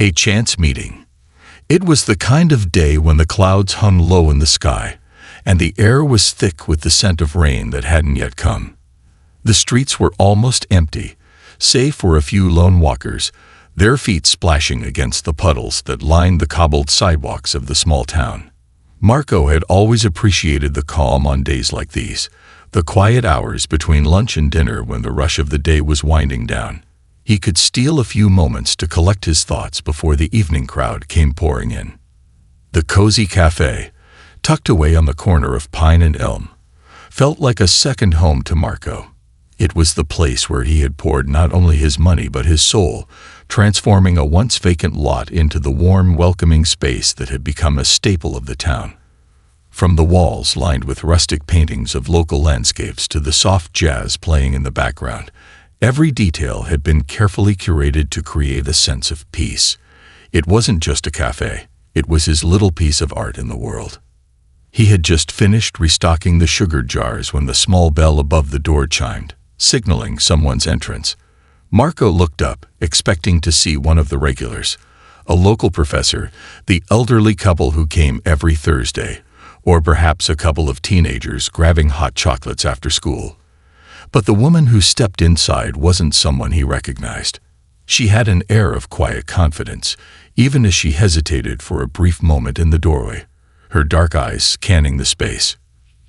A chance meeting. It was the kind of day when the clouds hung low in the sky, and the air was thick with the scent of rain that hadn't yet come. The streets were almost empty, save for a few lone walkers, their feet splashing against the puddles that lined the cobbled sidewalks of the small town. Marco had always appreciated the calm on days like these, the quiet hours between lunch and dinner when the rush of the day was winding down. He could steal a few moments to collect his thoughts before the evening crowd came pouring in. The cozy cafe, tucked away on the corner of Pine and Elm, felt like a second home to Marco. It was the place where he had poured not only his money but his soul, transforming a once vacant lot into the warm, welcoming space that had become a staple of the town. From the walls lined with rustic paintings of local landscapes to the soft jazz playing in the background, every detail had been carefully curated to create a sense of peace. It wasn't just a cafe, it was his little piece of art in the world. He had just finished restocking the sugar jars when the small bell above the door chimed, signaling someone's entrance. Marco looked up, expecting to see one of the regulars, a local professor, the elderly couple who came every Thursday, or perhaps a couple of teenagers grabbing hot chocolates after school. But the woman who stepped inside wasn't someone he recognized. She had an air of quiet confidence, even as she hesitated for a brief moment in the doorway, her dark eyes scanning the space.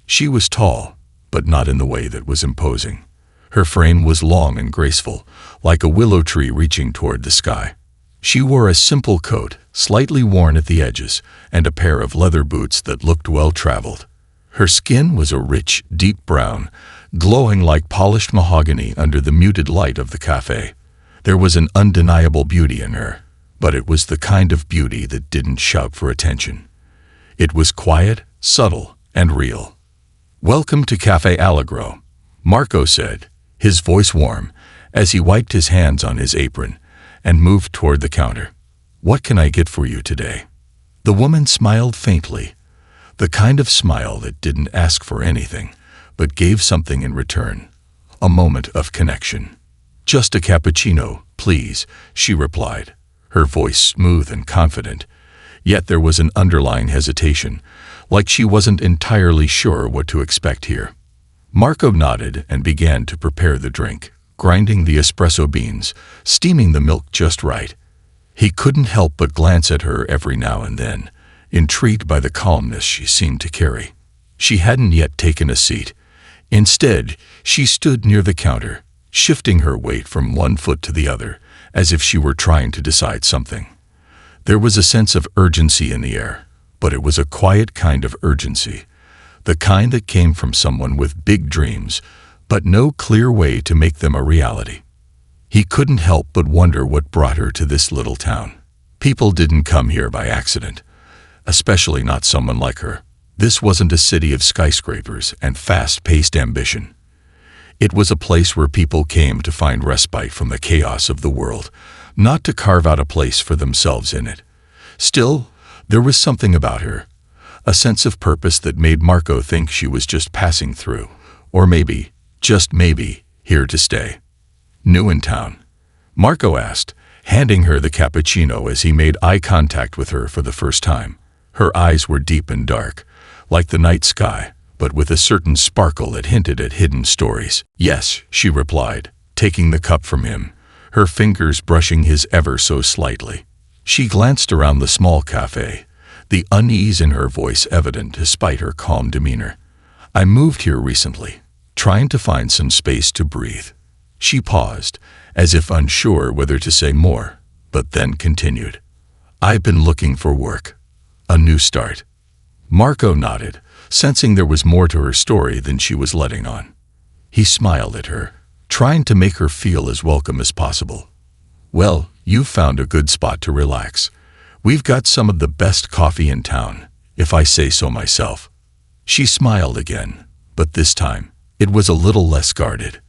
She was tall, but not in the way that was imposing. Her frame was long and graceful, like a willow tree reaching toward the sky. She wore a simple coat, slightly worn at the edges, and a pair of leather boots that looked well-traveled. Her skin was a rich, deep brown, glowing like polished mahogany under the muted light of the cafe. There was an undeniable beauty in her, but it was the kind of beauty that didn't shout for attention. It was quiet, subtle, and real. "Welcome to Cafe Allegro," Marco said, his voice warm, as he wiped his hands on his apron and moved toward the counter. "What can I get for you today?" The woman smiled faintly, the kind of smile that didn't ask for anything, but gave something in return, a moment of connection. "Just a cappuccino, please," she replied, her voice smooth and confident, yet there was an underlying hesitation, like she wasn't entirely sure what to expect here. Marco nodded and began to prepare the drink, grinding the espresso beans, steaming the milk just right. He couldn't help but glance at her every now and then, intrigued by the calmness she seemed to carry. She hadn't yet taken a seat. Instead, she stood near the counter, shifting her weight from one foot to the other, as if she were trying to decide something. There was a sense of urgency in the air, but it was a quiet kind of urgency, the kind that came from someone with big dreams, but no clear way to make them a reality. He couldn't help but wonder what brought her to this little town. People didn't come here by accident, especially not someone like her. This wasn't a city of skyscrapers and fast-paced ambition. It was a place where people came to find respite from the chaos of the world, not to carve out a place for themselves in it. Still, there was something about her, a sense of purpose that made Marco think she was just passing through, or maybe, just maybe, here to stay. "New in town?" Marco asked, handing her the cappuccino as he made eye contact with her for the first time. Her eyes were deep and dark, like the night sky, but with a certain sparkle that hinted at hidden stories. "Yes," she replied, taking the cup from him, her fingers brushing his ever so slightly. She glanced around the small cafe, the unease in her voice evident despite her calm demeanor. "I moved here recently, trying to find some space to breathe." She paused, as if unsure whether to say more, but then continued. "I've been looking for work. A new start." Marco nodded, sensing there was more to her story than she was letting on. He smiled at her, trying to make her feel as welcome as possible. "Well, you've found a good spot to relax. We've got some of the best coffee in town, if I say so myself." She smiled again, but this time, it was a little less guarded.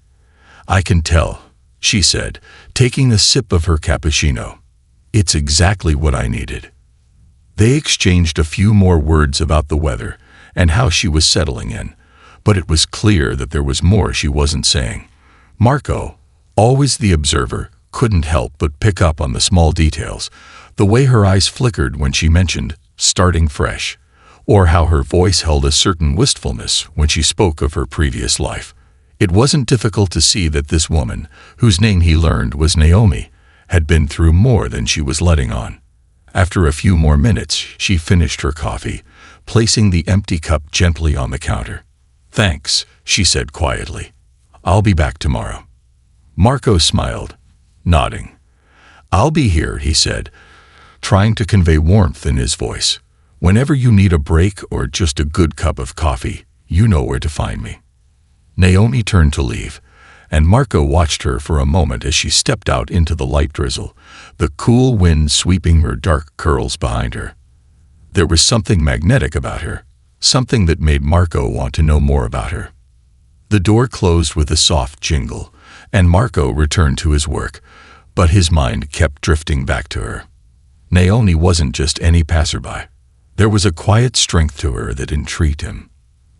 "I can tell," she said, taking a sip of her cappuccino. "It's exactly what I needed." They exchanged a few more words about the weather and how she was settling in, but it was clear that there was more she wasn't saying. Marco, always the observer, couldn't help but pick up on the small details, The way her eyes flickered when she mentioned starting fresh, or how her voice held a certain wistfulness when she spoke of her previous life. It wasn't difficult to see that this woman, whose name he learned was Naomi, had been through more than she was letting on. After a few more minutes, she finished her coffee, placing the empty cup gently on the counter. "Thanks," she said quietly. "I'll be back tomorrow." Marco smiled, nodding. "I'll be here," he said, trying to convey warmth in his voice. "Whenever you need a break or just a good cup of coffee, you know where to find me." Naomi turned to leave, and Marco watched her for a moment as she stepped out into the light drizzle, the cool wind sweeping her dark curls behind her. There was something magnetic about her, something that made Marco want to know more about her. The door closed with a soft jingle, and Marco returned to his work, but his mind kept drifting back to her. Naomi wasn't just any passerby. There was a quiet strength to her that intrigued him.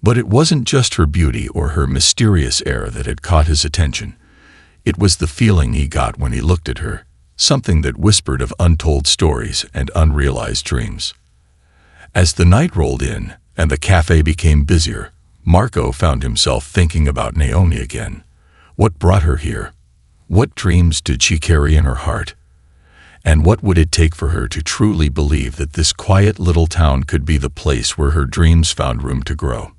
But it wasn't just her beauty or her mysterious air that had caught his attention. It was the feeling he got when he looked at her, something that whispered of untold stories and unrealized dreams. As the night rolled in and the cafe became busier, Marco found himself thinking about Naomi again. What brought her here? What dreams did she carry in her heart? And what would it take for her to truly believe that this quiet little town could be the place where her dreams found room to grow?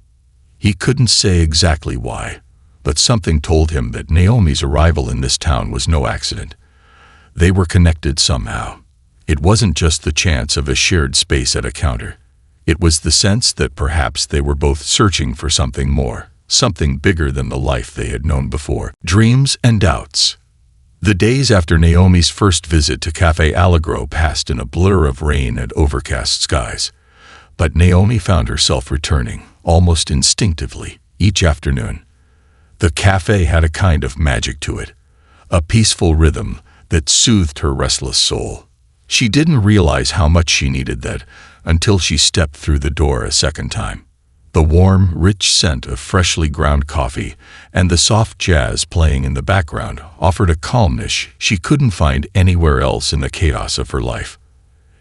He couldn't say exactly why, but something told him that Naomi's arrival in this town was no accident. They were connected somehow. It wasn't just the chance of a shared space at a counter. It was the sense that perhaps they were both searching for something more, something bigger than the life they had known before. Dreams and doubts. The days after Naomi's first visit to Cafe Allegro passed in a blur of rain and overcast skies. But Naomi found herself returning, almost instinctively, each afternoon. The cafe had a kind of magic to it, a peaceful rhythm that soothed her restless soul. She didn't realize how much she needed that until she stepped through the door a second time. The warm, rich scent of freshly ground coffee and the soft jazz playing in the background offered a calmness she couldn't find anywhere else in the chaos of her life.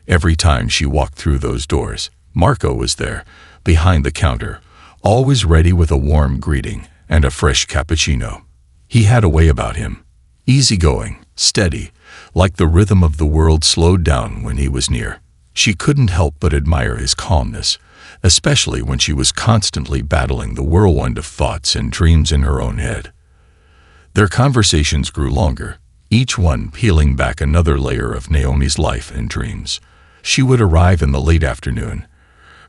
Every time she walked through those doors, Marco was there, behind the counter, always ready with a warm greeting and a fresh cappuccino. He had a way about him, easygoing, steady, like the rhythm of the world slowed down when he was near. She couldn't help but admire his calmness, especially when she was constantly battling the whirlwind of thoughts and dreams in her own head. Their conversations grew longer, each one peeling back another layer of Naomi's life and dreams. She would arrive in the late afternoon,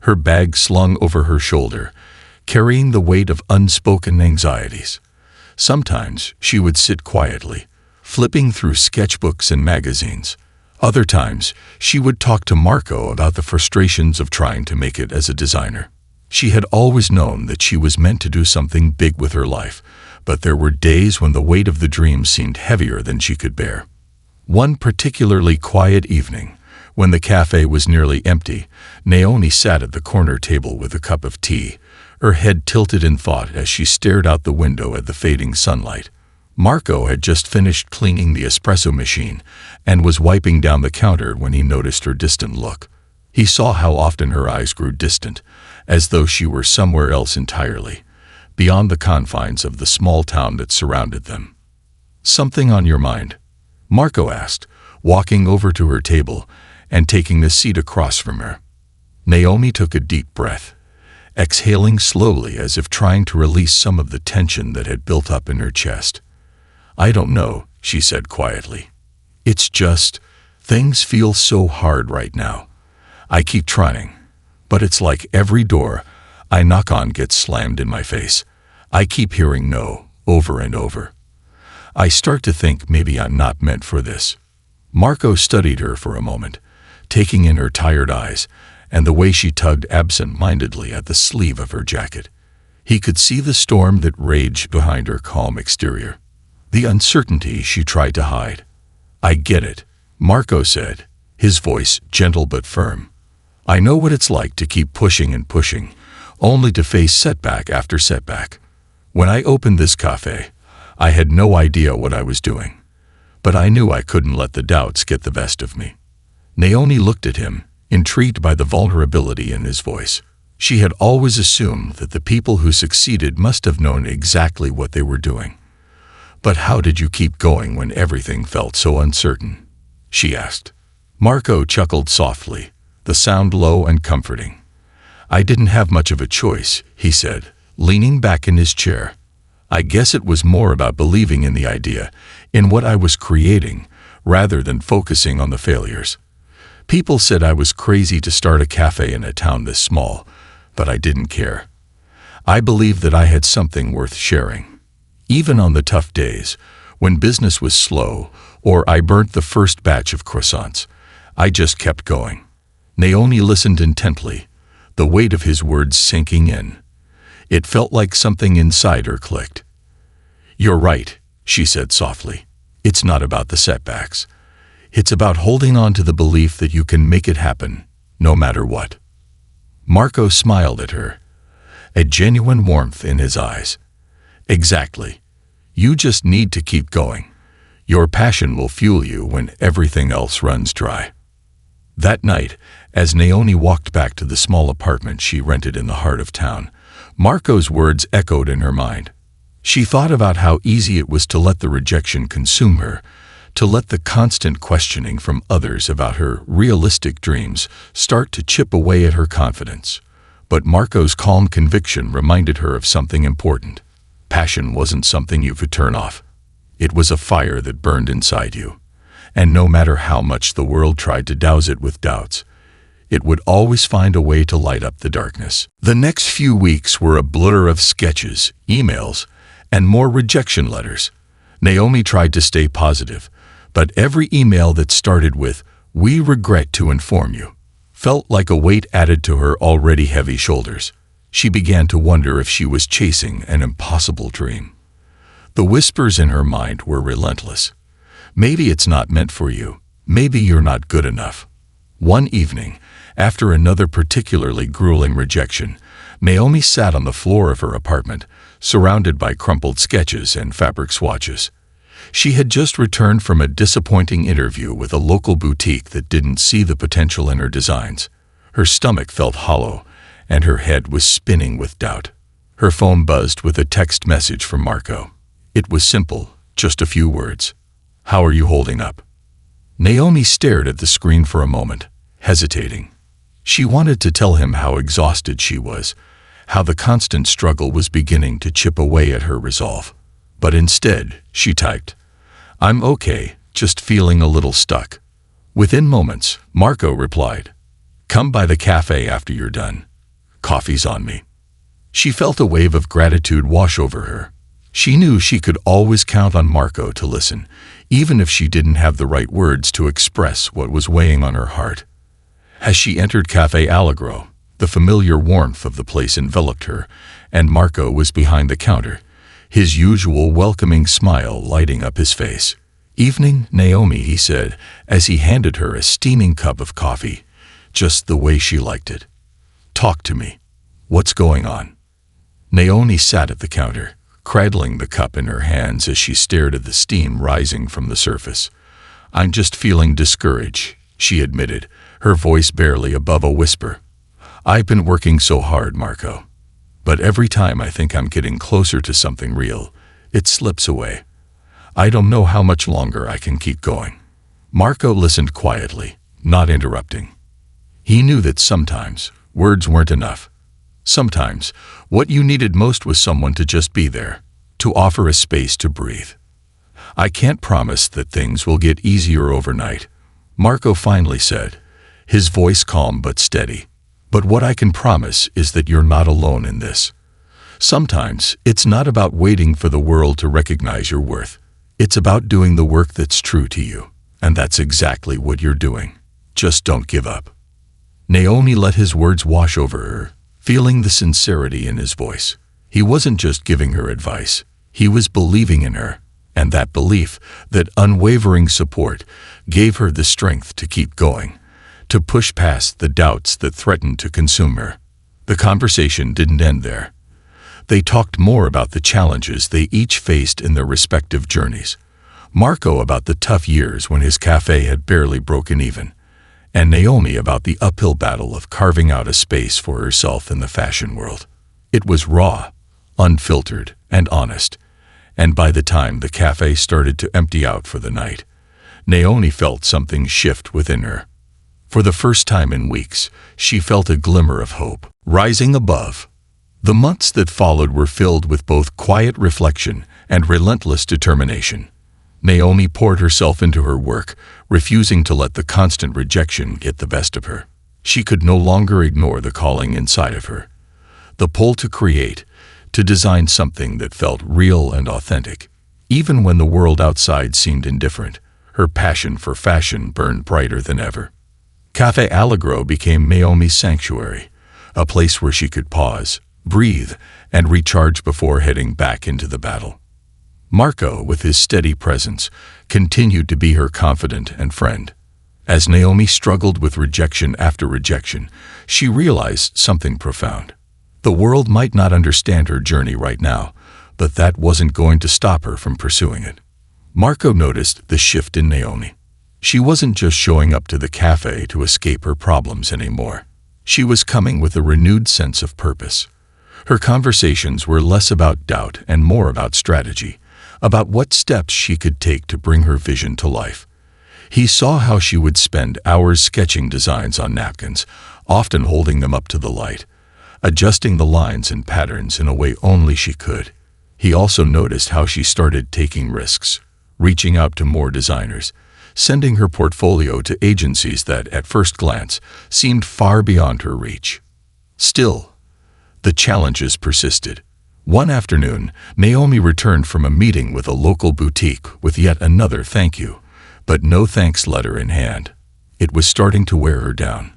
her bag slung over her shoulder, carrying the weight of unspoken anxieties. Sometimes she would sit quietly, flipping through sketchbooks and magazines. Other times, she would talk to Marco about the frustrations of trying to make it as a designer. She had always known that she was meant to do something big with her life, but there were days when the weight of the dream seemed heavier than she could bear. One particularly quiet evening, when the cafe was nearly empty, Naomi sat at the corner table with a cup of tea, her head tilted in thought as she stared out the window at the fading sunlight. Marco had just finished cleaning the espresso machine and was wiping down the counter when he noticed her distant look. He saw how often her eyes grew distant, as though she were somewhere else entirely, beyond the confines of the small town that surrounded them. "Something on your mind?" Marco asked, walking over to her table and taking the seat across from her. Naomi took a deep breath, exhaling slowly as if trying to release some of the tension that had built up in her chest. "I don't know," she said quietly. "It's just, things feel so hard right now. I keep trying, but it's like every door I knock on gets slammed in my face. I keep hearing no, over and over. I start to think maybe I'm not meant for this." Marco studied her for a moment, taking in her tired eyes and the way she tugged absent-mindedly at the sleeve of her jacket. He could see the storm that raged behind her calm exterior, the uncertainty she tried to hide. "I get it," Marco said, his voice gentle but firm. "I know what it's like to keep pushing and pushing, only to face setback after setback. When I opened this cafe, I had no idea what I was doing, but I knew I couldn't let the doubts get the best of me. Naomi looked at him, intrigued by the vulnerability in his voice. She had always assumed that the people who succeeded must have known exactly what they were doing. "But how did you keep going when everything felt so uncertain?" she asked. Marco chuckled softly, the sound low and comforting. "I didn't have much of a choice," he said, leaning back in his chair. "I guess it was more about believing in the idea, in what I was creating, rather than focusing on the failures. People said I was crazy to start a cafe in a town this small, but I didn't care. I believed that I had something worth sharing. Even on the tough days, when business was slow, or I burnt the first batch of croissants, I just kept going." Naomi listened intently, the weight of his words sinking in. It felt like something inside her clicked. "You're right," she said softly. "It's not about the setbacks. It's about holding on to the belief that you can make it happen, no matter what." Marco smiled at her, a genuine warmth in his eyes. "Exactly. You just need to keep going. Your passion will fuel you when everything else runs dry." That night, as Naomi walked back to the small apartment she rented in the heart of town, Marco's words echoed in her mind. She thought about how easy it was to let the rejection consume her, to let the constant questioning from others about her realistic dreams start to chip away at her confidence. But Marco's calm conviction reminded her of something important. Passion wasn't something you could turn off. It was a fire that burned inside you, and no matter how much the world tried to douse it with doubts, it would always find a way to light up the darkness. The next few weeks were a blur of sketches, emails, and more rejection letters. Naomi tried to stay positive, but every email that started with, "We regret to inform you," felt like a weight added to her already heavy shoulders. She began to wonder if she was chasing an impossible dream. The whispers in her mind were relentless. Maybe it's not meant for you. Maybe you're not good enough. One evening, after another particularly grueling rejection, Naomi sat on the floor of her apartment, surrounded by crumpled sketches and fabric swatches. She had just returned from a disappointing interview with a local boutique that didn't see the potential in her designs. Her stomach felt hollow, and her head was spinning with doubt. Her phone buzzed with a text message from Marco. It was simple, just a few words. "How are you holding up?" Naomi stared at the screen for a moment, hesitating. She wanted to tell him how exhausted she was, how the constant struggle was beginning to chip away at her resolve. But instead, she typed, "I'm okay, just feeling a little stuck." Within moments, Marco replied, "Come by the cafe after you're done. Coffee's on me." She felt a wave of gratitude wash over her. She knew she could always count on Marco to listen, even if she didn't have the right words to express what was weighing on her heart. As she entered Cafe Allegro, the familiar warmth of the place enveloped her, and Marco was behind the counter, his usual welcoming smile lighting up his face. "Evening, Naomi," he said, as he handed her a steaming cup of coffee, just the way she liked it. "Talk to me. What's going on?" Naomi sat at the counter, cradling the cup in her hands as she stared at the steam rising from the surface. "I'm just feeling discouraged," she admitted, her voice barely above a whisper. "I've been working so hard, Marco. But every time I think I'm getting closer to something real, it slips away. I don't know how much longer I can keep going." Marco listened quietly, not interrupting. He knew that sometimes words weren't enough. Sometimes what you needed most was someone to just be there, to offer a space to breathe. "I can't promise that things will get easier overnight," Marco finally said, his voice calm but steady. "But what I can promise is that you're not alone in this. Sometimes it's not about waiting for the world to recognize your worth. It's about doing the work that's true to you, and that's exactly what you're doing. Just don't give up." Naomi let his words wash over her, feeling the sincerity in his voice. He wasn't just giving her advice, he was believing in her, and that belief, that unwavering support, gave her the strength to keep going, to push past the doubts that threatened to consume her. The conversation didn't end there. They talked more about the challenges they each faced in their respective journeys. Marco about the tough years when his cafe had barely broken even, and Naomi about the uphill battle of carving out a space for herself in the fashion world. It was raw, unfiltered, and honest, and by the time the cafe started to empty out for the night, Naomi felt something shift within her. For the first time in weeks, she felt a glimmer of hope rising above. The months that followed were filled with both quiet reflection and relentless determination. Naomi poured herself into her work, refusing to let the constant rejection get the best of her. She could no longer ignore the calling inside of her, the pull to create, to design something that felt real and authentic. Even when the world outside seemed indifferent, her passion for fashion burned brighter than ever. Café Allegro became Naomi's sanctuary, a place where she could pause, breathe, and recharge before heading back into the battle. Marco, with his steady presence, continued to be her confidant and friend. As Naomi struggled with rejection after rejection, she realized something profound. The world might not understand her journey right now, but that wasn't going to stop her from pursuing it. Marco noticed the shift in Naomi. She wasn't just showing up to the cafe to escape her problems anymore. She was coming with a renewed sense of purpose. Her conversations were less about doubt and more about strategy, about what steps she could take to bring her vision to life. He saw how she would spend hours sketching designs on napkins, often holding them up to the light, adjusting the lines and patterns in a way only she could. He also noticed how she started taking risks, reaching out to more designers, sending her portfolio to agencies that, at first glance, seemed far beyond her reach. Still, the challenges persisted. One afternoon, Naomi returned from a meeting with a local boutique with yet another thank you, but no thanks letter in hand. It was starting to wear her down.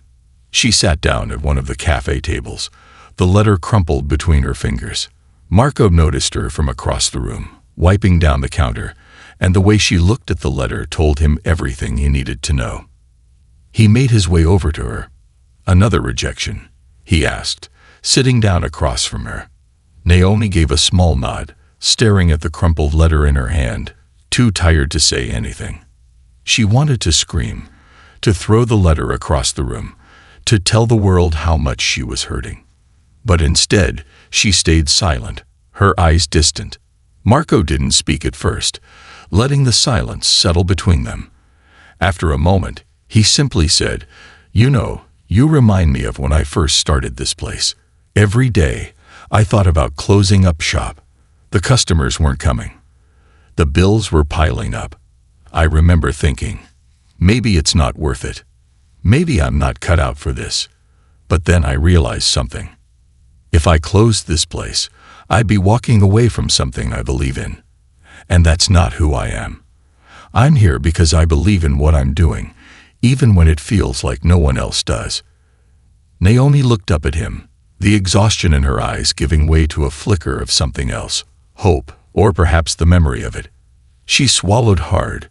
She sat down at one of the cafe tables, the letter crumpled between her fingers. Marco noticed her from across the room, wiping down the counter, and the way she looked at the letter told him everything he needed to know. He made his way over to her. "Another rejection?" he asked, sitting down across from her. Naomi gave a small nod, staring at the crumpled letter in her hand, too tired to say anything. She wanted to scream, to throw the letter across the room, to tell the world how much she was hurting. But instead, she stayed silent, her eyes distant. Marco didn't speak at first, letting the silence settle between them. After a moment, he simply said, "You know, you remind me of when I first started this place. Every day, I thought about closing up shop. The customers weren't coming. The bills were piling up. I remember thinking, maybe it's not worth it. Maybe I'm not cut out for this. But then I realized something. If I closed this place, I'd be walking away from something I believe in. And that's not who I am. I'm here because I believe in what I'm doing, even when it feels like no one else does." Naomi looked up at him, the exhaustion in her eyes giving way to a flicker of something else, hope, or perhaps the memory of it. She swallowed hard,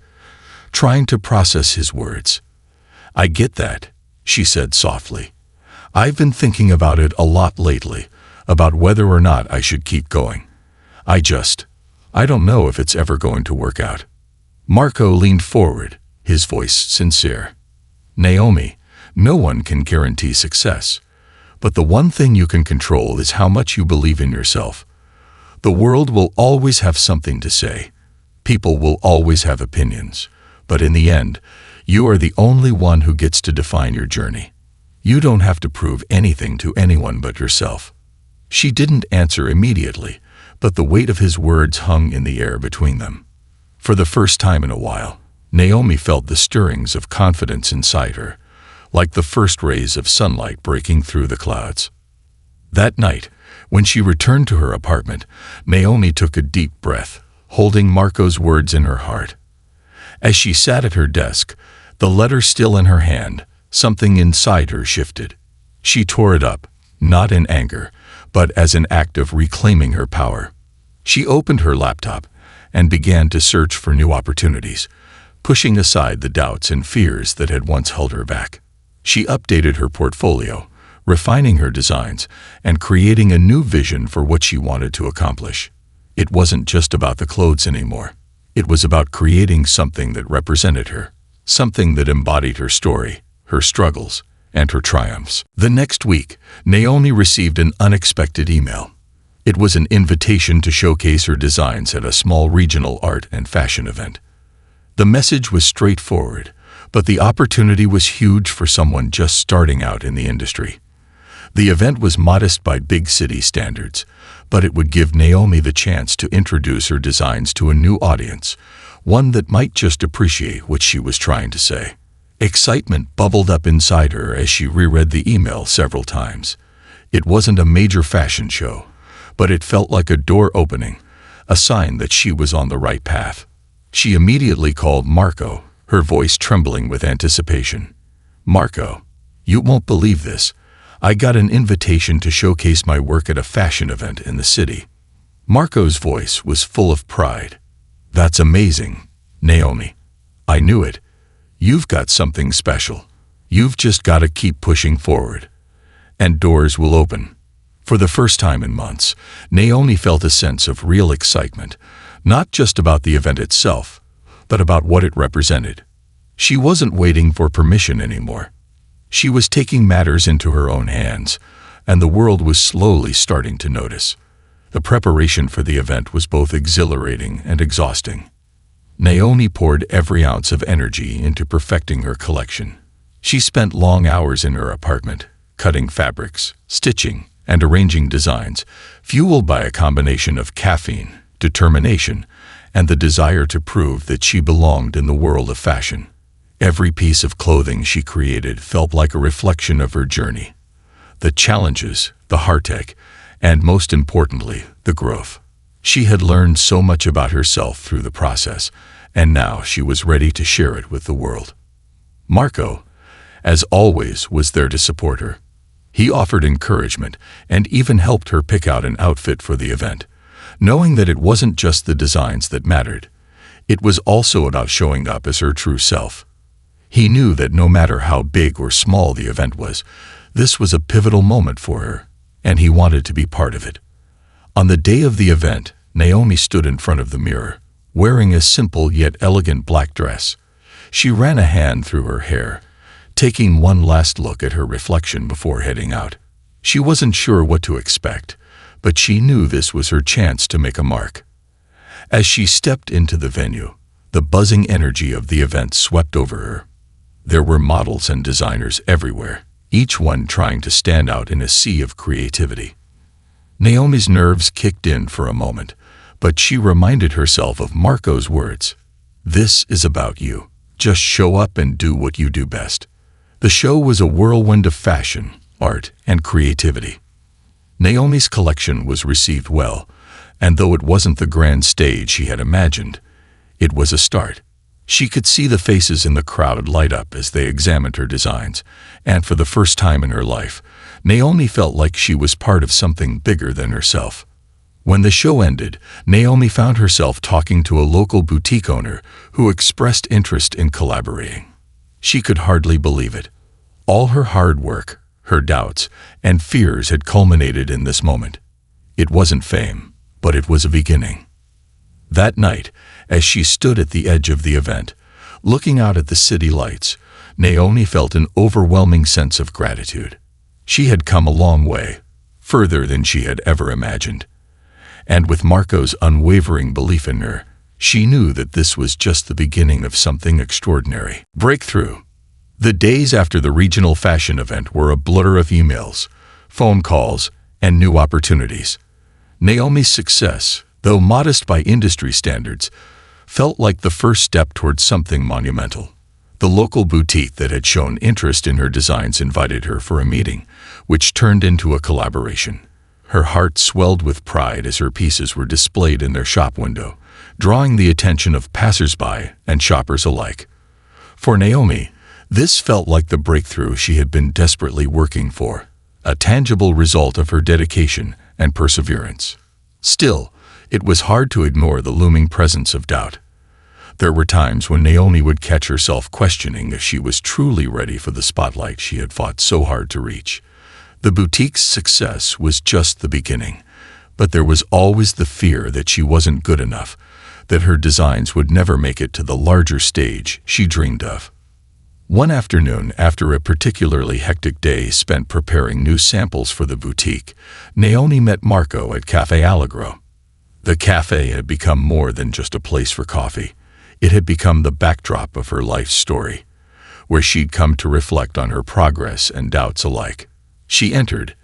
trying to process his words. "I get that," she said softly. "I've been thinking about it a lot lately, about whether or not I should keep going. I don't know if it's ever going to work out." Marco leaned forward, his voice sincere. "Naomi, no one can guarantee success. But the one thing you can control is how much you believe in yourself. The world will always have something to say. People will always have opinions. But in the end, you are the only one who gets to define your journey. You don't have to prove anything to anyone but yourself." She didn't answer immediately, but the weight of his words hung in the air between them. For the first time in a while, Naomi felt the stirrings of confidence inside her, like the first rays of sunlight breaking through the clouds. That night, when she returned to her apartment, Naomi took a deep breath, holding Marco's words in her heart. As she sat at her desk, the letter still in her hand, something inside her shifted. She tore it up, not in anger, but as an act of reclaiming her power. She opened her laptop and began to search for new opportunities, pushing aside the doubts and fears that had once held her back. She updated her portfolio, refining her designs, and creating a new vision for what she wanted to accomplish. It wasn't just about the clothes anymore. It was about creating something that represented her, something that embodied her story, her struggles, and her triumphs. The next week, Naomi received an unexpected email. It was an invitation to showcase her designs at a small regional art and fashion event. The message was straightforward, but the opportunity was huge for someone just starting out in the industry. The event was modest by big city standards, but it would give Naomi the chance to introduce her designs to a new audience, one that might just appreciate what she was trying to say. Excitement bubbled up inside her as she reread the email several times. It wasn't a major fashion show, but it felt like a door opening, a sign that she was on the right path. She immediately called Marco, her voice trembling with anticipation. "Marco, you won't believe this. I got an invitation to showcase my work at a fashion event in the city." Marco's voice was full of pride. "That's amazing, Naomi. I knew it. You've got something special. You've just got to keep pushing forward, and doors will open." For the first time in months, Naomi felt a sense of real excitement, not just about the event itself, but about what it represented. She wasn't waiting for permission anymore. She was taking matters into her own hands, and the world was slowly starting to notice. The preparation for the event was both exhilarating and exhausting. Naomi poured every ounce of energy into perfecting her collection. She spent long hours in her apartment, cutting fabrics, stitching, and arranging designs, fueled by a combination of caffeine, determination, and the desire to prove that she belonged in the world of fashion. Every piece of clothing she created felt like a reflection of her journey. The challenges, the heartache, and most importantly, the growth. She had learned so much about herself through the process, and now she was ready to share it with the world. Marco, as always, was there to support her. He offered encouragement and even helped her pick out an outfit for the event, knowing that it wasn't just the designs that mattered. It was also about showing up as her true self. He knew that no matter how big or small the event was, this was a pivotal moment for her, and he wanted to be part of it. On the day of the event, Naomi stood in front of the mirror, wearing a simple yet elegant black dress. She ran a hand through her hair, taking one last look at her reflection before heading out. She wasn't sure what to expect, but she knew this was her chance to make a mark. As she stepped into the venue, the buzzing energy of the event swept over her. There were models and designers everywhere, each one trying to stand out in a sea of creativity. Naomi's nerves kicked in for a moment, but she reminded herself of Marco's words. "This is about you. Just show up and do what you do best." The show was a whirlwind of fashion, art, and creativity. Naomi's collection was received well, and though it wasn't the grand stage she had imagined, it was a start. She could see the faces in the crowd light up as they examined her designs, and for the first time in her life, Naomi felt like she was part of something bigger than herself. When the show ended, Naomi found herself talking to a local boutique owner who expressed interest in collaborating. She could hardly believe it. All her hard work, her doubts, and fears had culminated in this moment. It wasn't fame, but it was a beginning. That night, as she stood at the edge of the event, looking out at the city lights, Naomi felt an overwhelming sense of gratitude. She had come a long way, further than she had ever imagined. And with Marco's unwavering belief in her, she knew that this was just the beginning of something extraordinary. Breakthrough. The days after the regional fashion event were a blur of emails, phone calls, and new opportunities. Naomi's success, though modest by industry standards, felt like the first step towards something monumental. The local boutique that had shown interest in her designs invited her for a meeting, which turned into a collaboration. Her heart swelled with pride as her pieces were displayed in their shop window, drawing the attention of passers-by and shoppers alike. For Naomi, this felt like the breakthrough she had been desperately working for, a tangible result of her dedication and perseverance. Still, it was hard to ignore the looming presence of doubt. There were times when Naomi would catch herself questioning if she was truly ready for the spotlight she had fought so hard to reach. The boutique's success was just the beginning, but there was always the fear that she wasn't good enough, that her designs would never make it to the larger stage she dreamed of. One afternoon, after a particularly hectic day spent preparing new samples for the boutique, Naomi met Marco at Cafe Allegro. The cafe had become more than just a place for coffee. It had become the backdrop of her life's story, where she'd come to reflect on her progress and doubts alike. She entered,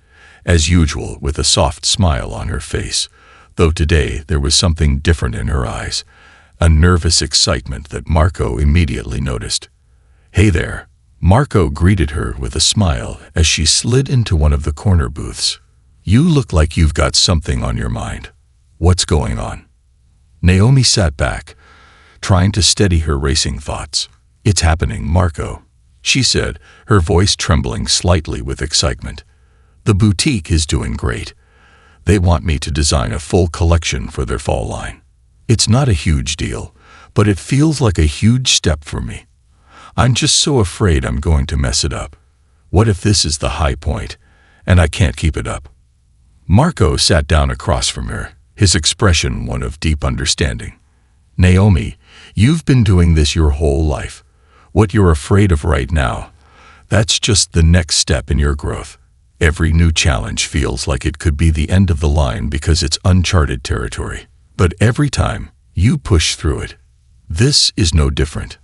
as usual, with a soft smile on her face, though today there was something different in her eyes, a nervous excitement that Marco immediately noticed. "Hey there." Marco greeted her with a smile as she slid into one of the corner booths. "You look like you've got something on your mind. What's going on?" Naomi sat back, trying to steady her racing thoughts. "It's happening, Marco," she said, her voice trembling slightly with excitement. "The boutique is doing great. They want me to design a full collection for their fall line. It's not a huge deal, but it feels like a huge step for me. I'm just so afraid I'm going to mess it up. What if this is the high point, and I can't keep it up?" Marco sat down across from her, his expression one of deep understanding. "Naomi, you've been doing this your whole life. What you're afraid of right now, that's just the next step in your growth. Every new challenge feels like it could be the end of the line because it's uncharted territory. But every time, you push through it. This is no different."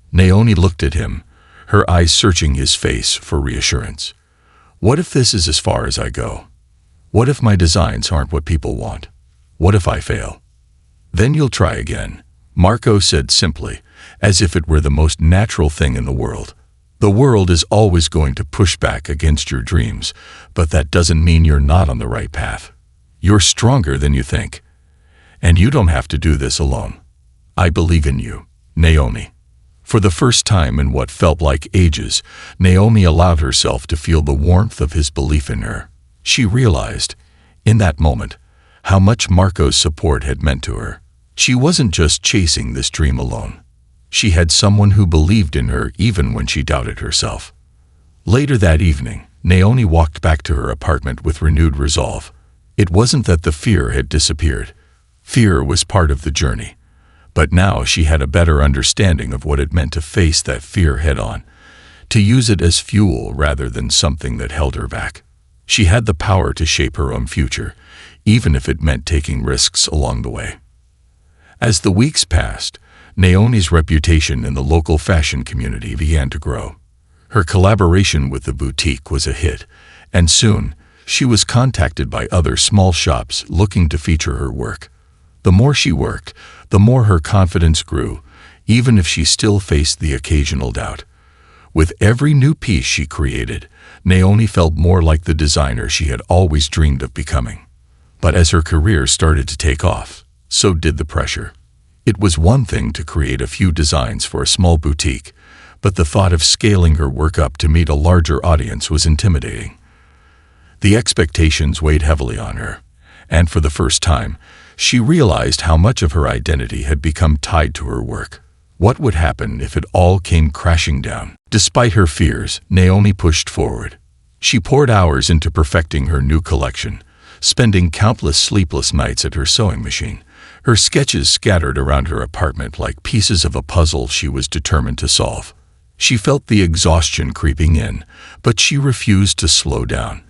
Naomi looked at him, her eyes searching his face for reassurance. "What if this is as far as I go? What if my designs aren't what people want? What if I fail?" "Then you'll try again," Marco said simply, as if it were the most natural thing in the world. "The world is always going to push back against your dreams, but that doesn't mean you're not on the right path. You're stronger than you think. And you don't have to do this alone. I believe in you, Naomi." For the first time in what felt like ages, Naomi allowed herself to feel the warmth of his belief in her. She realized, in that moment, how much Marco's support had meant to her. She wasn't just chasing this dream alone. She had someone who believed in her even when she doubted herself. Later that evening, Naomi walked back to her apartment with renewed resolve. It wasn't that the fear had disappeared. Fear was part of the journey. But now she had a better understanding of what it meant to face that fear head-on, to use it as fuel rather than something that held her back. She had the power to shape her own future, even if it meant taking risks along the way. As the weeks passed, Naomi's reputation in the local fashion community began to grow. Her collaboration with the boutique was a hit, and soon she was contacted by other small shops looking to feature her work. The more she worked, the more her confidence grew, even if she still faced the occasional doubt. With every new piece she created, Naomi felt more like the designer she had always dreamed of becoming. But as her career started to take off, so did the pressure. It was one thing to create a few designs for a small boutique, but the thought of scaling her work up to meet a larger audience was intimidating. The expectations weighed heavily on her, and for the first time, she realized how much of her identity had become tied to her work. What would happen if it all came crashing down? Despite her fears, Naomi pushed forward. She poured hours into perfecting her new collection, spending countless sleepless nights at her sewing machine, her sketches scattered around her apartment like pieces of a puzzle she was determined to solve. She felt the exhaustion creeping in, but she refused to slow down.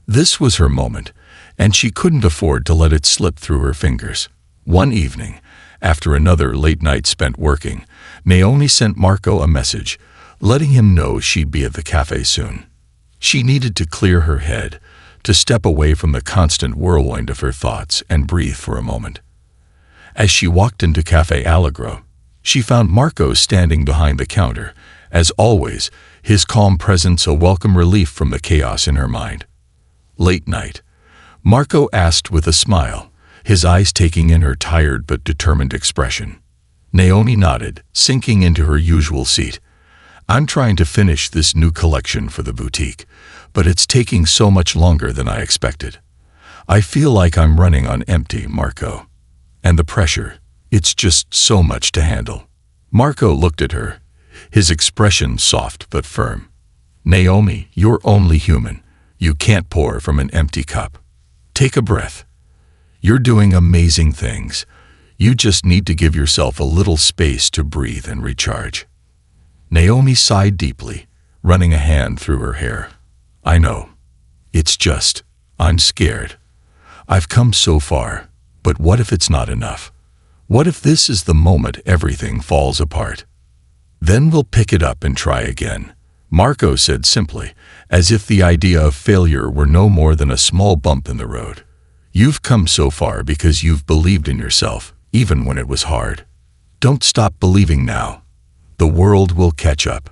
This was her moment, and she couldn't afford to let it slip through her fingers. One evening, after another late night spent working, Naomi sent Marco a message, letting him know she'd be at the cafe soon. She needed to clear her head, to step away from the constant whirlwind of her thoughts and breathe for a moment. As she walked into Cafe Allegro, she found Marco standing behind the counter, as always, his calm presence a welcome relief from the chaos in her mind. Late night, Marco asked with a smile, his eyes taking in her tired but determined expression. Naomi nodded, sinking into her usual seat. "I'm trying to finish this new collection for the boutique, but it's taking so much longer than I expected. I feel like I'm running on empty, Marco. And the pressure, it's just so much to handle." Marco looked at her, his expression soft but firm. "Naomi, you're only human. You can't pour from an empty cup. Take a breath. You're doing amazing things. You just need to give yourself a little space to breathe and recharge." Naomi sighed deeply, running a hand through her hair. I know. It's just, I'm scared. I've come so far, but what if it's not enough? What if this is the moment everything falls apart? Then we'll pick it up and try again, Marco said simply, as if the idea of failure were no more than a small bump in the road. You've come so far because you've believed in yourself, even when it was hard. Don't stop believing now. The world will catch up.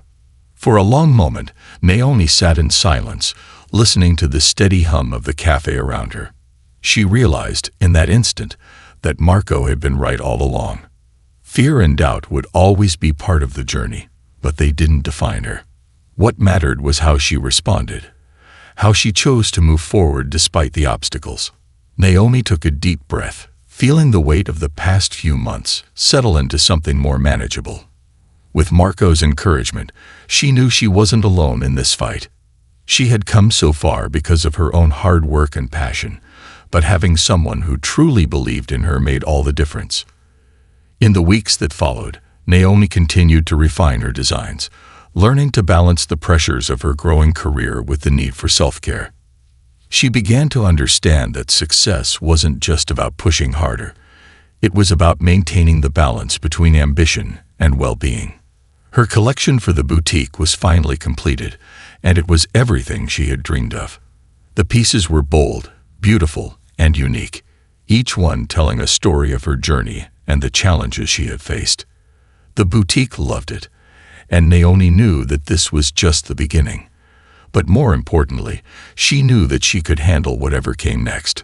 For a long moment, Naomi sat in silence, listening to the steady hum of the cafe around her. She realized, in that instant, that Marco had been right all along. Fear and doubt would always be part of the journey, but they didn't define her. What mattered was how she responded, how she chose to move forward despite the obstacles. Naomi took a deep breath, feeling the weight of the past few months settle into something more manageable. With Marco's encouragement, she knew she wasn't alone in this fight. She had come so far because of her own hard work and passion, but having someone who truly believed in her made all the difference. In the weeks that followed, Naomi continued to refine her designs, learning to balance the pressures of her growing career with the need for self-care. She began to understand that success wasn't just about pushing harder. It was about maintaining the balance between ambition and well-being. Her collection for the boutique was finally completed, and it was everything she had dreamed of. The pieces were bold, beautiful, and unique, each one telling a story of her journey and the challenges she had faced. The boutique loved it, and Naomi knew that this was just the beginning. But more importantly, she knew that she could handle whatever came next.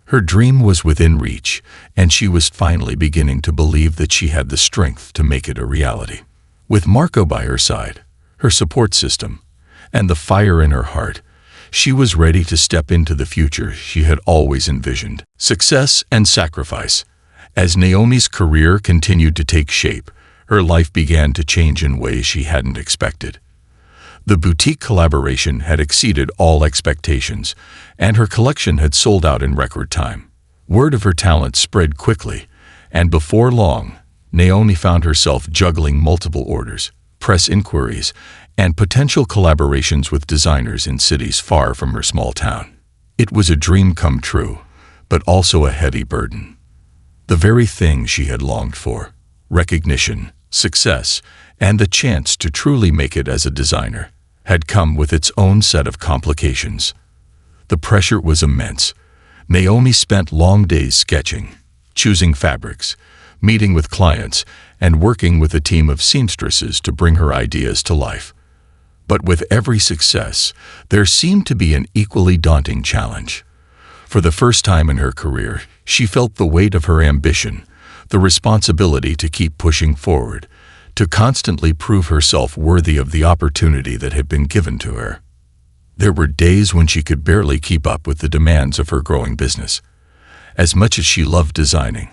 Her dream was within reach, and she was finally beginning to believe that she had the strength to make it a reality. With Marco by her side, her support system, and the fire in her heart, she was ready to step into the future she had always envisioned. Success and sacrifice. As Naomi's career continued to take shape, her life began to change in ways she hadn't expected. The boutique collaboration had exceeded all expectations, and her collection had sold out in record time. Word of her talent spread quickly, and before long, Naomi found herself juggling multiple orders, press inquiries, and potential collaborations with designers in cities far from her small town. It was a dream come true, but also a heavy burden. The very thing she had longed for: recognition, success, and the chance to truly make it as a designer, had come with its own set of complications. The pressure was immense. Naomi spent long days sketching, choosing fabrics, meeting with clients, and working with a team of seamstresses to bring her ideas to life. But with every success, there seemed to be an equally daunting challenge. For the first time in her career, she felt the weight of her ambition, the responsibility to keep pushing forward, to constantly prove herself worthy of the opportunity that had been given to her. There were days when she could barely keep up with the demands of her growing business. As much as she loved designing,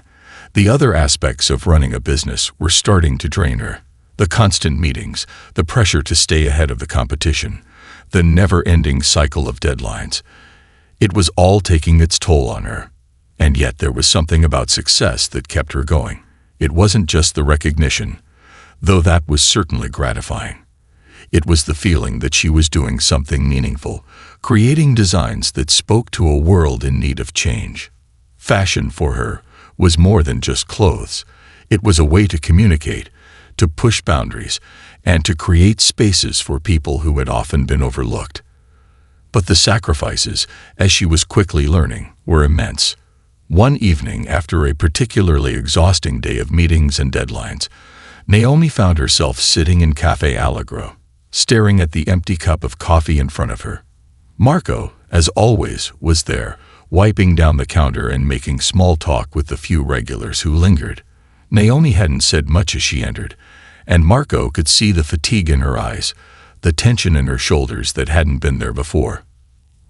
the other aspects of running a business were starting to drain her. The constant meetings, the pressure to stay ahead of the competition, the never-ending cycle of deadlines. It was all taking its toll on her. And yet there was something about success that kept her going. It wasn't just the recognition, though that was certainly gratifying. It was the feeling that she was doing something meaningful, creating designs that spoke to a world in need of change. Fashion for her was more than just clothes. It was a way to communicate, to push boundaries, and to create spaces for people who had often been overlooked. But the sacrifices, as she was quickly learning, were immense. One evening, after a particularly exhausting day of meetings and deadlines, Naomi found herself sitting in Café Allegro, staring at the empty cup of coffee in front of her. Marco, as always, was there, wiping down the counter and making small talk with the few regulars who lingered. Naomi hadn't said much as she entered, and Marco could see the fatigue in her eyes, the tension in her shoulders that hadn't been there before.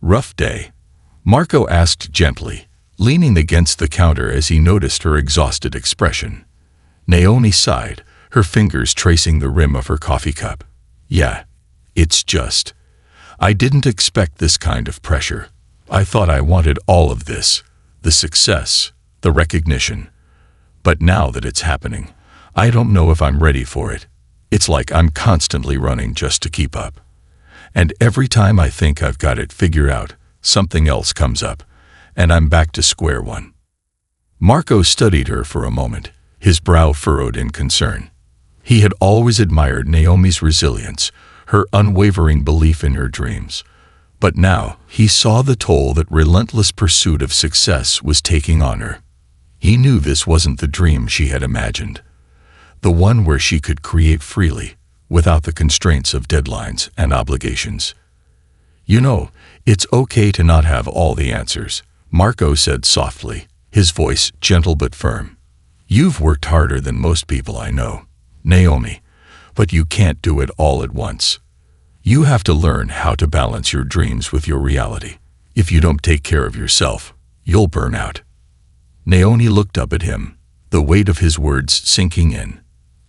"Rough day?" Marco asked gently, leaning against the counter as he noticed her exhausted expression. Naomi sighed, her fingers tracing the rim of her coffee cup. "Yeah, it's just. I didn't expect this kind of pressure. I thought I wanted all of this, the success, the recognition. But now that it's happening, I don't know if I'm ready for it. It's like I'm constantly running just to keep up. And every time I think I've got it figured out, something else comes up, and I'm back to square one." Marco studied her for a moment, his brow furrowed in concern. He had always admired Naomi's resilience, her unwavering belief in her dreams. But now he saw the toll that relentless pursuit of success was taking on her. He knew this wasn't the dream she had imagined, the one where she could create freely, without the constraints of deadlines and obligations. "You know, it's okay to not have all the answers," Marco said softly, his voice gentle but firm. "You've worked harder than most people I know, Naomi, but you can't do it all at once. You have to learn how to balance your dreams with your reality. If you don't take care of yourself, you'll burn out." Naomi looked up at him, the weight of his words sinking in.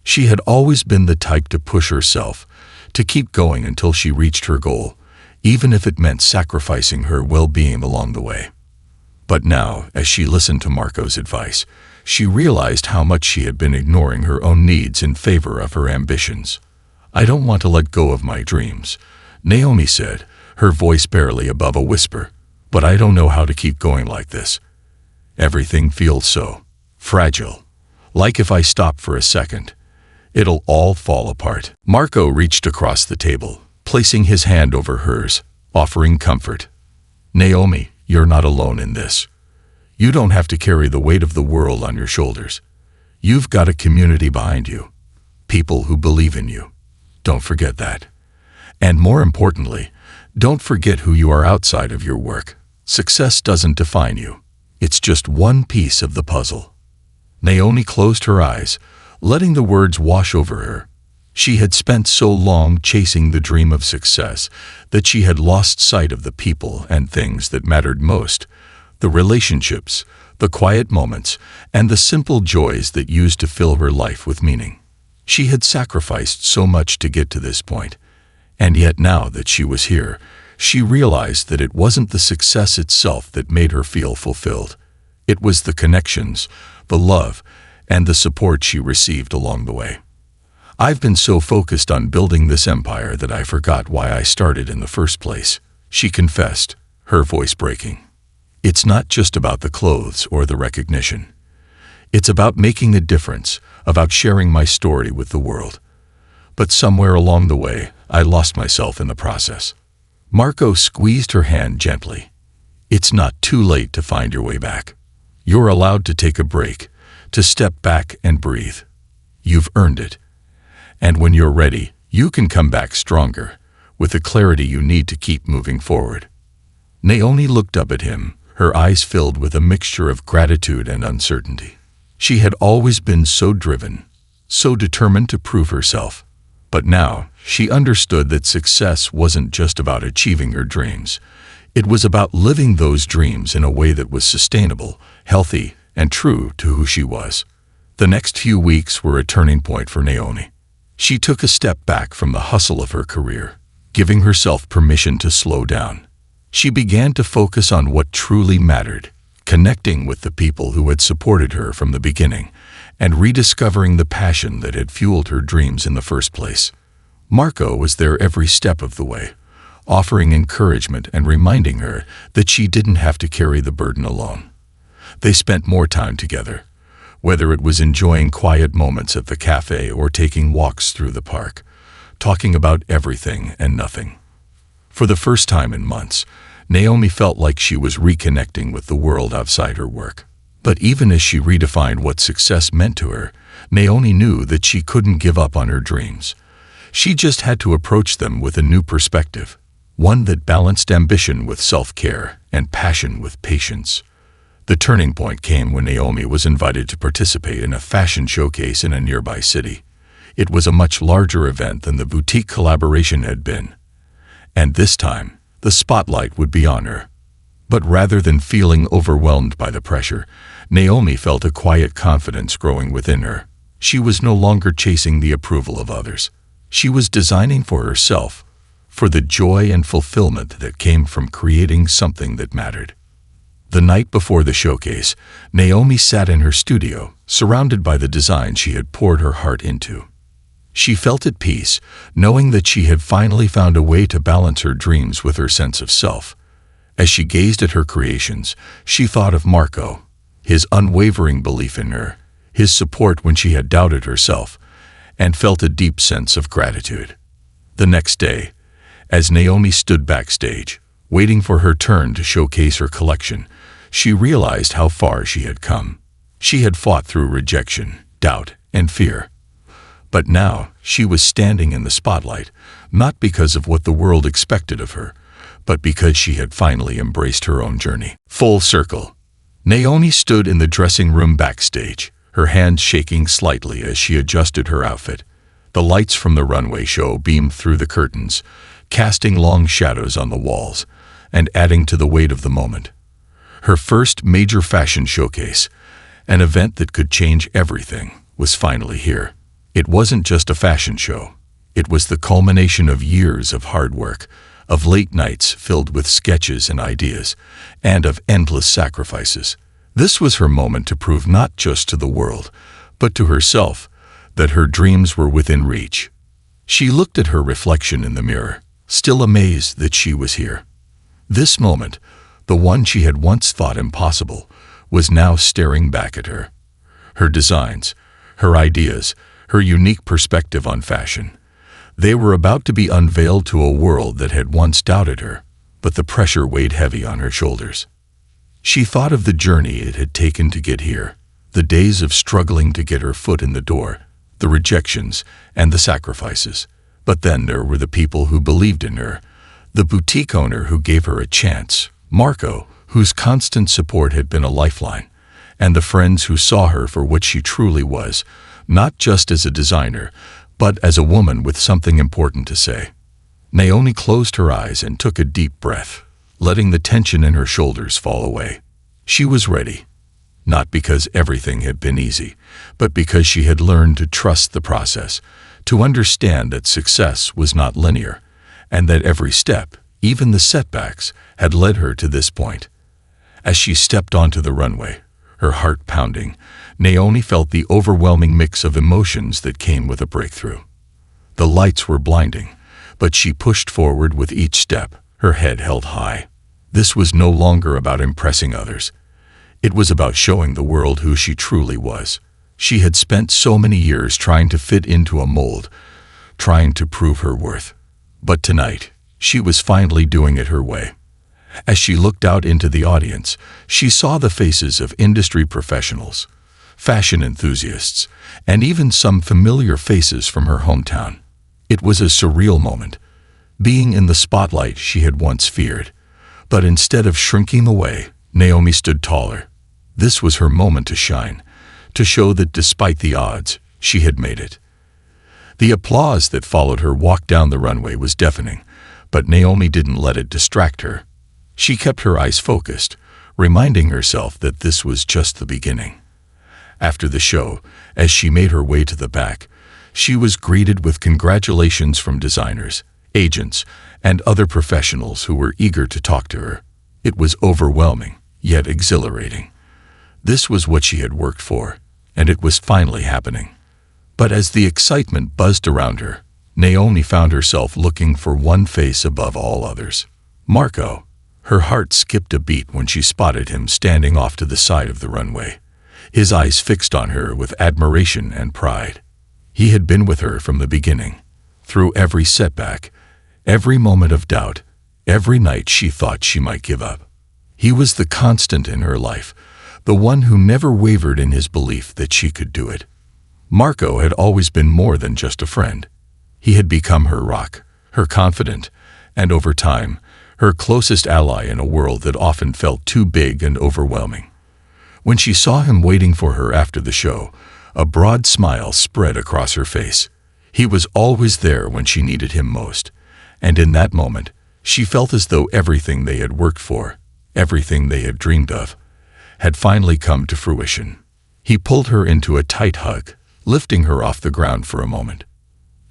She had always been the type to push herself, to keep going until she reached her goal, even if it meant sacrificing her well-being along the way. But now, as she listened to Marco's advice, she realized how much she had been ignoring her own needs in favor of her ambitions. "I don't want to let go of my dreams," Naomi said, her voice barely above a whisper, "but I don't know how to keep going like this. Everything feels so fragile, like if I stop for a second, it'll all fall apart." Marco reached across the table, placing his hand over hers, offering comfort. "Naomi, you're not alone in this. You don't have to carry the weight of the world on your shoulders. You've got a community behind you, people who believe in you. Don't forget that. And more importantly, don't forget who you are outside of your work. Success doesn't define you. It's just one piece of the puzzle." Naomi closed her eyes, letting the words wash over her. She had spent so long chasing the dream of success that she had lost sight of the people and things that mattered most, the relationships, the quiet moments, and the simple joys that used to fill her life with meaning. She had sacrificed so much to get to this point, and yet now that she was here, she realized that it wasn't the success itself that made her feel fulfilled. It was the connections, the love, and the support she received along the way. "I've been so focused on building this empire that I forgot why I started in the first place," she confessed, her voice breaking. "It's not just about the clothes or the recognition. It's about making a difference, about sharing my story with the world. But somewhere along the way, I lost myself in the process." Marco squeezed her hand gently. "It's not too late to find your way back. You're allowed to take a break, to step back and breathe. You've earned it. And when you're ready, you can come back stronger, with the clarity you need to keep moving forward." Naomi looked up at him, her eyes filled with a mixture of gratitude and uncertainty. She had always been so driven, so determined to prove herself. But now, she understood that success wasn't just about achieving her dreams. It was about living those dreams in a way that was sustainable, healthy, and true to who she was. The next few weeks were a turning point for Naomi. She took a step back from the hustle of her career, giving herself permission to slow down. She began to focus on what truly mattered, connecting with the people who had supported her from the beginning, and rediscovering the passion that had fueled her dreams in the first place. Marco was there every step of the way, offering encouragement and reminding her that she didn't have to carry the burden alone. They spent more time together, whether it was enjoying quiet moments at the cafe or taking walks through the park, talking about everything and nothing. For the first time in months, Naomi felt like she was reconnecting with the world outside her work. But even as she redefined what success meant to her, Naomi knew that she couldn't give up on her dreams. She just had to approach them with a new perspective, one that balanced ambition with self-care and passion with patience. The turning point came when Naomi was invited to participate in a fashion showcase in a nearby city. It was a much larger event than the boutique collaboration had been. And this time, the spotlight would be on her. But rather than feeling overwhelmed by the pressure, Naomi felt a quiet confidence growing within her. She was no longer chasing the approval of others. She was designing for herself, for the joy and fulfillment that came from creating something that mattered. The night before the showcase, Naomi sat in her studio, surrounded by the designs she had poured her heart into. She felt at peace, knowing that she had finally found a way to balance her dreams with her sense of self. As she gazed at her creations, she thought of Marco, his unwavering belief in her, his support when she had doubted herself, and felt a deep sense of gratitude. The next day, as Naomi stood backstage, waiting for her turn to showcase her collection, she realized how far she had come. She had fought through rejection, doubt, and fear. But now she was standing in the spotlight, not because of what the world expected of her, but because she had finally embraced her own journey. Full circle. Naomi stood in the dressing room backstage, her hands shaking slightly as she adjusted her outfit. The lights from the runway show beamed through the curtains, casting long shadows on the walls and adding to the weight of the moment. Her first major fashion showcase, an event that could change everything, was finally here. It wasn't just a fashion show. It was the culmination of years of hard work, of late nights filled with sketches and ideas, and of endless sacrifices. This was her moment to prove not just to the world, but to herself, that her dreams were within reach. She looked at her reflection in the mirror, still amazed that she was here. This moment, the one she had once thought impossible, was now staring back at her. Her designs, her ideas, her unique perspective on fashion. They were about to be unveiled to a world that had once doubted her, but the pressure weighed heavy on her shoulders. She thought of the journey it had taken to get here, the days of struggling to get her foot in the door, the rejections, and the sacrifices. But then there were the people who believed in her, the boutique owner who gave her a chance, Marco, whose constant support had been a lifeline, and the friends who saw her for what she truly was, not just as a designer, but as a woman with something important to say. Naomi closed her eyes and took a deep breath, letting the tension in her shoulders fall away. She was ready, not because everything had been easy, but because she had learned to trust the process, to understand that success was not linear, and that every step, even the setbacks, had led her to this point. As she stepped onto the runway, her heart pounding, Naomi felt the overwhelming mix of emotions that came with a breakthrough. The lights were blinding, but she pushed forward with each step, her head held high. This was no longer about impressing others. It was about showing the world who she truly was. She had spent so many years trying to fit into a mold, trying to prove her worth. But tonight, she was finally doing it her way. As she looked out into the audience, she saw the faces of industry professionals, fashion enthusiasts, and even some familiar faces from her hometown. It was a surreal moment, being in the spotlight she had once feared. But instead of shrinking away, Naomi stood taller. This was her moment to shine, to show that despite the odds, she had made it. The applause that followed her walk down the runway was deafening, but Naomi didn't let it distract her. She kept her eyes focused, reminding herself that this was just the beginning. After the show, as she made her way to the back, she was greeted with congratulations from designers, agents, and other professionals who were eager to talk to her. It was overwhelming, yet exhilarating. This was what she had worked for, and it was finally happening. But as the excitement buzzed around her, Naomi found herself looking for one face above all others. Marco. Her heart skipped a beat when she spotted him standing off to the side of the runway, his eyes fixed on her with admiration and pride. He had been with her from the beginning, through every setback, every moment of doubt, every night she thought she might give up. He was the constant in her life, the one who never wavered in his belief that she could do it. Marco had always been more than just a friend. He had become her rock, her confidant, and over time, her closest ally in a world that often felt too big and overwhelming. When she saw him waiting for her after the show, a broad smile spread across her face. He was always there when she needed him most, and in that moment, she felt as though everything they had worked for, everything they had dreamed of, had finally come to fruition. He pulled her into a tight hug, lifting her off the ground for a moment.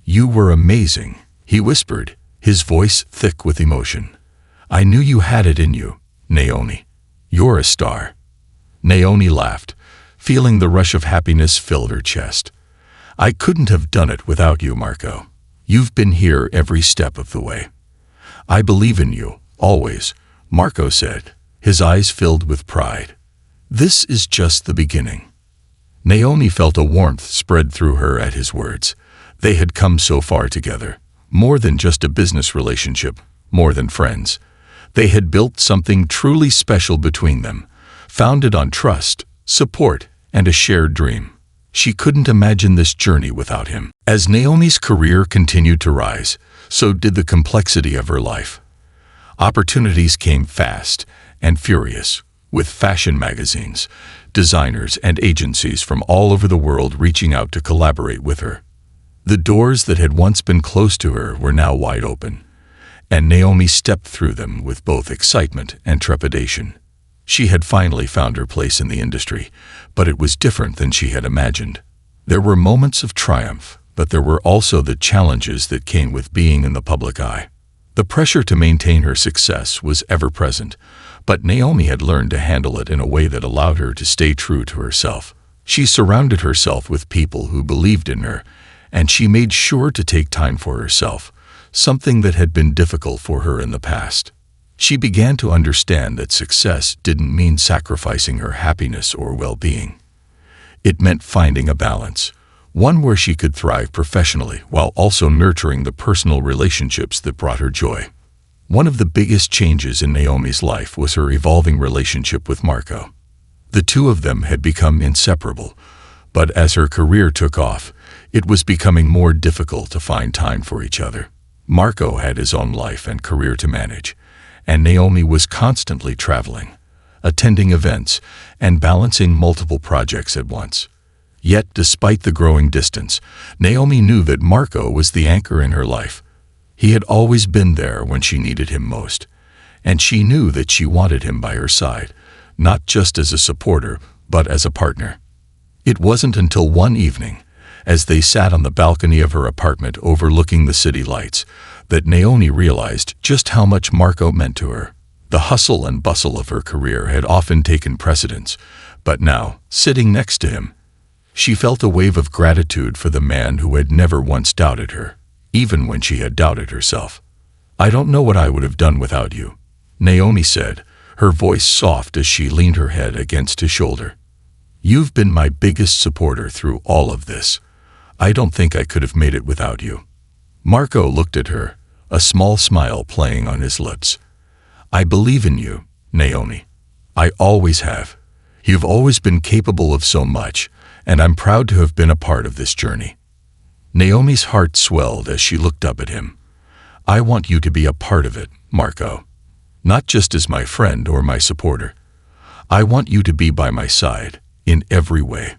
"You were amazing," he whispered, his voice thick with emotion. "I knew you had it in you, Naomi. You're a star." Naomi laughed, feeling the rush of happiness fill her chest. I couldn't have done it without you, Marco. You've been here every step of the way. I believe in you, always, Marco said, his eyes filled with pride. This is just the beginning. Naomi felt a warmth spread through her at his words. They had come so far together, more than just a business relationship, more than friends. They had built something truly special between them, founded on trust, support, and a shared dream. She couldn't imagine this journey without him. As Naomi's career continued to rise, so did the complexity of her life. Opportunities came fast and furious, with fashion magazines, designers, and agencies from all over the world reaching out to collaborate with her. The doors that had once been closed to her were now wide open, and Naomi stepped through them with both excitement and trepidation. She had finally found her place in the industry, but it was different than she had imagined. There were moments of triumph, but there were also the challenges that came with being in the public eye. The pressure to maintain her success was ever present, but Naomi had learned to handle it in a way that allowed her to stay true to herself. She surrounded herself with people who believed in her, and she made sure to take time for herself, something that had been difficult for her in the past. She began to understand that success didn't mean sacrificing her happiness or well-being. It meant finding a balance, one where she could thrive professionally while also nurturing the personal relationships that brought her joy. One of the biggest changes in Naomi's life was her evolving relationship with Marco. The two of them had become inseparable, but as her career took off, it was becoming more difficult to find time for each other. Marco had his own life and career to manage, and Naomi was constantly traveling, attending events, and balancing multiple projects at once. Yet, despite the growing distance, Naomi knew that Marco was the anchor in her life. He had always been there when she needed him most, and she knew that she wanted him by her side, not just as a supporter, but as a partner. It wasn't until one evening, as they sat on the balcony of her apartment overlooking the city lights, that Naomi realized just how much Marco meant to her. The hustle and bustle of her career had often taken precedence, but now, sitting next to him, she felt a wave of gratitude for the man who had never once doubted her, even when she had doubted herself. "I don't know what I would have done without you," Naomi said, her voice soft as she leaned her head against his shoulder. "You've been my biggest supporter through all of this. I don't think I could have made it without you." Marco looked at her, a small smile playing on his lips. "I believe in you, Naomi. I always have. You've always been capable of so much, and I'm proud to have been a part of this journey." Naomi's heart swelled as she looked up at him. "I want you to be a part of it, Marco. Not just as my friend or my supporter. I want you to be by my side, in every way.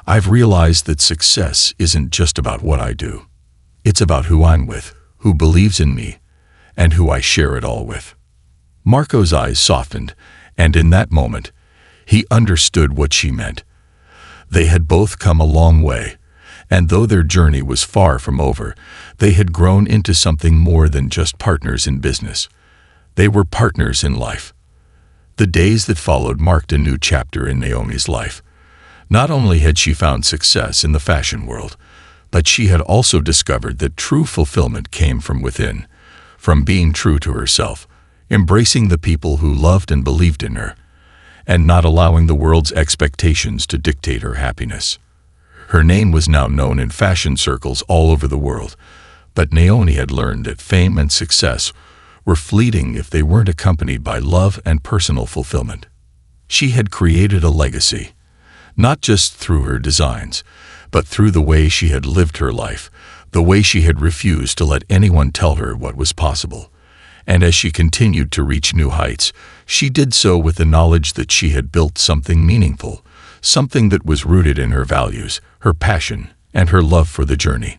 I've realized that success isn't just about what I do. It's about who I'm with, who believes in me, and who I share it all with." Marco's eyes softened, and in that moment, he understood what she meant. They had both come a long way, and though their journey was far from over, they had grown into something more than just partners in business. They were partners in life. The days that followed marked a new chapter in Naomi's life. Not only had she found success in the fashion world, but she had also discovered that true fulfillment came from within, from being true to herself, embracing the people who loved and believed in her, and not allowing the world's expectations to dictate her happiness. Her name was now known in fashion circles all over the world, but Naomi had learned that fame and success were fleeting if they weren't accompanied by love and personal fulfillment. She had created a legacy, not just through her designs, but through the way she had lived her life, the way she had refused to let anyone tell her what was possible. And as she continued to reach new heights, she did so with the knowledge that she had built something meaningful, something that was rooted in her values, her passion, and her love for the journey.